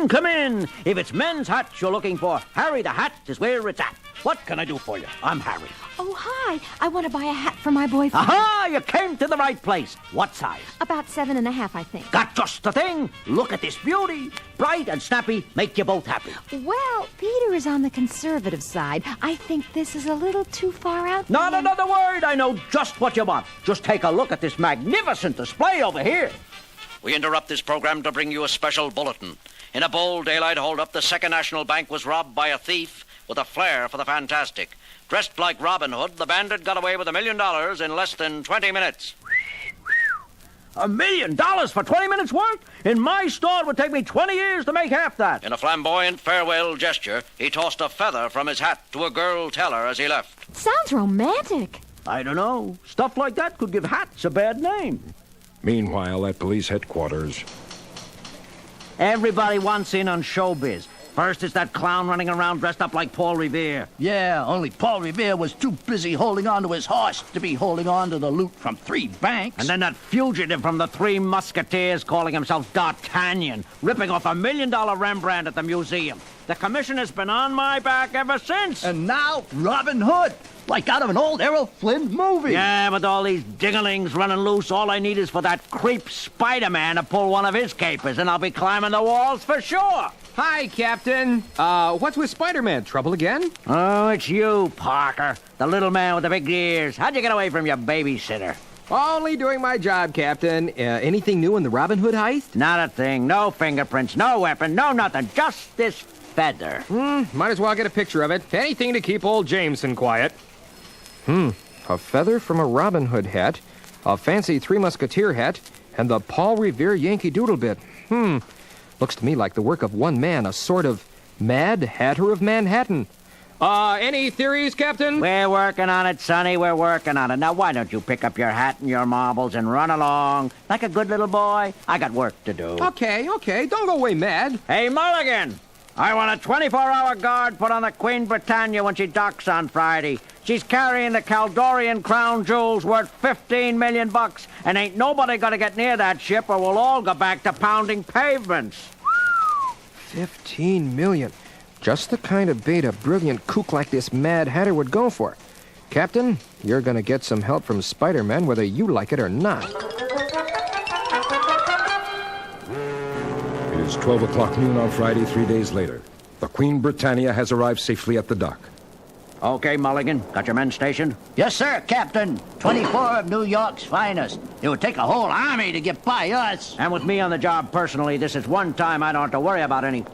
come in. If it's men's hats you're looking for, Harry the Hat is where it's at. What can I do for you? I'm Harry. Oh, hi. I want to buy a hat for my boyfriend. Aha! You came to the right place. What size? About 7.5, I think. Got just the thing. Look at this beauty. Bright and snappy, make you both happy. Well, Peter is on the conservative side. I think this is a little too far out for Not him. another word. I know just what you want. Just take a look at this magnificent display over here. We interrupt this program to bring you a special bulletin. In a bold daylight holdup, the Second National Bank was robbed by a thief with a flair for the fantastic. Dressed like Robin Hood, the bandit got away with $1 million in less than 20 minutes. $1 million for 20 minutes work? In my store, it would take me 20 years to make half that. In a flamboyant farewell gesture, he tossed a feather from his hat to a girl teller as he left. Sounds romantic. I don't know. Stuff like that could give hats a bad name. Meanwhile, at police headquarters. Everybody wants in on showbiz. First, it's that clown running around dressed up like Paul Revere. Yeah, only Paul Revere was too busy holding on to his horse to be holding on to the loot from 3 banks. And then that fugitive from the Three Musketeers calling himself D'Artagnan, ripping off $1 million Rembrandt at the museum. The commissioner's been on my back ever since. And now, Robin Hood, like out of an old Errol Flynn movie. Yeah, with all these dinglings running loose, all I need is for that creep Spiderman to pull one of his capers, and I'll be climbing the walls for sure. Hi, Captain. What's with Spiderman? Trouble again? Oh, it's you, Parker. The little man with the big ears. How'd you get away from your babysitter? Only doing my job, Captain. Anything new in the Robin Hood heist? Not a thing. No fingerprints, no weapon, no nothing. Just this feather. Might as well get a picture of it. Anything to keep old Jameson quiet. A feather from a Robin Hood hat, a fancy Three Musketeer hat, and the Paul Revere Yankee Doodle bit. Looks to me like the work of one man, a sort of Mad Hatter of Manhattan. Any theories, Captain? We're working on it, Sonny. We're working on it. Now, why don't you pick up your hat and your marbles and run along like a good little boy? I got work to do. Okay. Don't go away mad. Hey, Mulligan! I want a 24-hour guard put on the Queen Britannia when she docks on Friday. She's carrying the Caldorian crown jewels worth $15 million, and ain't nobody gonna get near that ship or we'll all go back to pounding pavements. 15 million. Just the kind of bait a brilliant kook like this Mad Hatter would go for. Captain, you're gonna get some help from Spiderman whether you like it or not. It is 12 o'clock noon on Friday, 3 days later. The Queen Britannia has arrived safely at the dock. Okay, Mulligan, got your men stationed? Yes, sir, Captain. 24 of New York's finest. It would take a whole army to get by us. And with me on the job personally, this is one time I don't have to worry about any...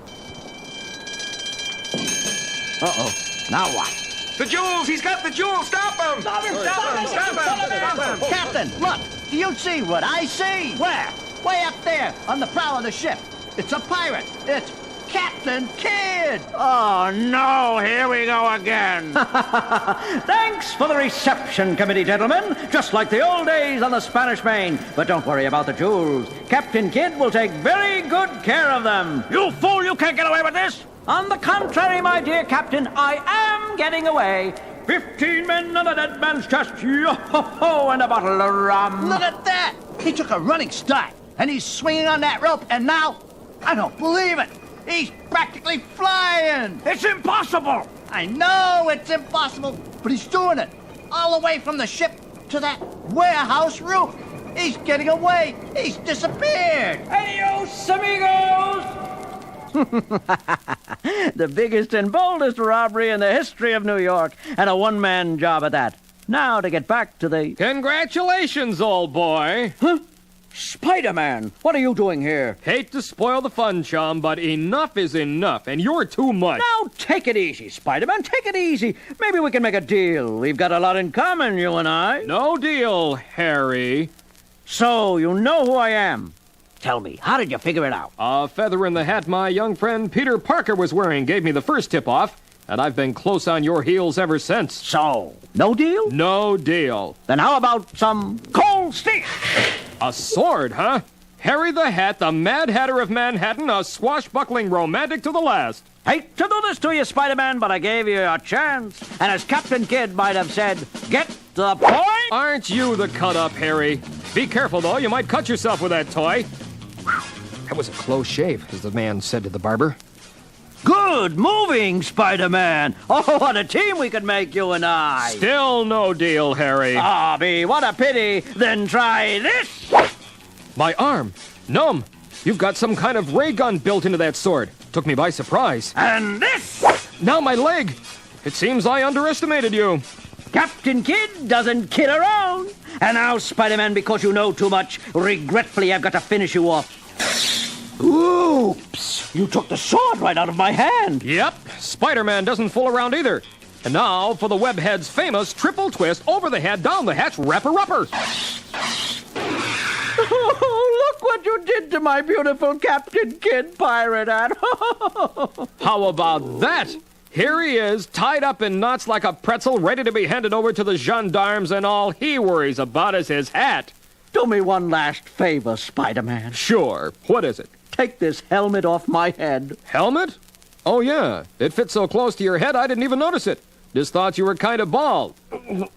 Uh-oh. Now what? The jewels! He's got the jewels! Stop him! Stop him! Captain, look! Do you see what I see? Where? Way up there, on the prow of the ship. It's a pirate. It's Captain Kidd! Oh, no, here we go again. Thanks for the reception committee, gentlemen. Just like the old days on the Spanish Main. But don't worry about the jewels. Captain Kidd will take very good care of them. You fool, you can't get away with this. On the contrary, my dear Captain, I am getting away. 15 men on a dead man's chest, yo-ho-ho, and a bottle of rum. Look at that! He took a running start, and he's swinging on that rope, and now, I don't believe it. He's practically flying. It's impossible. I know it's impossible, but he's doing it. All the way from the ship to that warehouse roof. He's getting away. He's disappeared. Adios, amigos. The biggest and boldest robbery in the history of New York, and a one-man job at that. Now to get back to the... Congratulations, old boy. Huh? Spider-Man, what are you doing here? Hate to spoil the fun, chum, but enough is enough, and you're too much. Now, take it easy, Spider-Man, take it easy. Maybe we can make a deal. We've got a lot in common, you and I. No deal, Harry. So, you know who I am. Tell me, how did you figure it out? A feather in the hat my young friend Peter Parker was wearing gave me the first tip-off, and I've been close on your heels ever since. So, no deal? No deal. Then how about some cold steel? A sword, huh? Harry the Hat, the Mad Hatter of Manhattan, a swashbuckling romantic to the last. Hate to do this to you, Spider-Man, but I gave you a chance. And as Captain Kidd might have said, get to the point. Aren't you the cut-up, Harry? Be careful, though. You might cut yourself with that toy. That was a close shave, as the man said to the barber. Good moving, Spider-Man. Oh, what a team we could make, you and I. Still no deal, Harry. Ah, B, what a pity. Then try this. My arm. Numb. You've got some kind of ray gun built into that sword. Took me by surprise. And this. Now my leg. It seems I underestimated you. Captain Kidd doesn't kid around. And now, Spider-Man, because you know too much, regretfully I've got to finish you off. Oops! You took the sword right out of my hand. Yep, Spider-Man doesn't fool around either. And now for the webhead's famous triple twist over the head, down the hatch, rapper-upper. Oh, look what you did to my beautiful Captain Kidd pirate hat. How about that? Here he is, tied up in knots like a pretzel, ready to be handed over to the gendarmes, and all he worries about is his hat. Do me one last favor, Spider-Man. Sure. What is it? Take this helmet off my head. Helmet? Oh, yeah. It fits so close to your head, I didn't even notice it. Just thought you were kind of bald.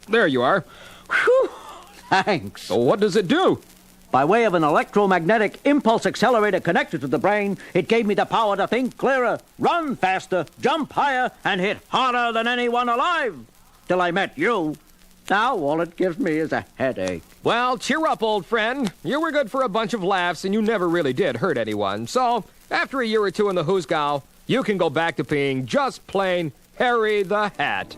There you are. Whew. Thanks. So what does it do? By way of an electromagnetic impulse accelerator connected to the brain, it gave me the power to think clearer, run faster, jump higher, and hit harder than anyone alive. Till I met you. Now all it gives me is a headache. Well, cheer up, old friend. You were good for a bunch of laughs, and you never really did hurt anyone. So, after a year or two in the Hoosgow, you can go back to being just plain Harry the Hat.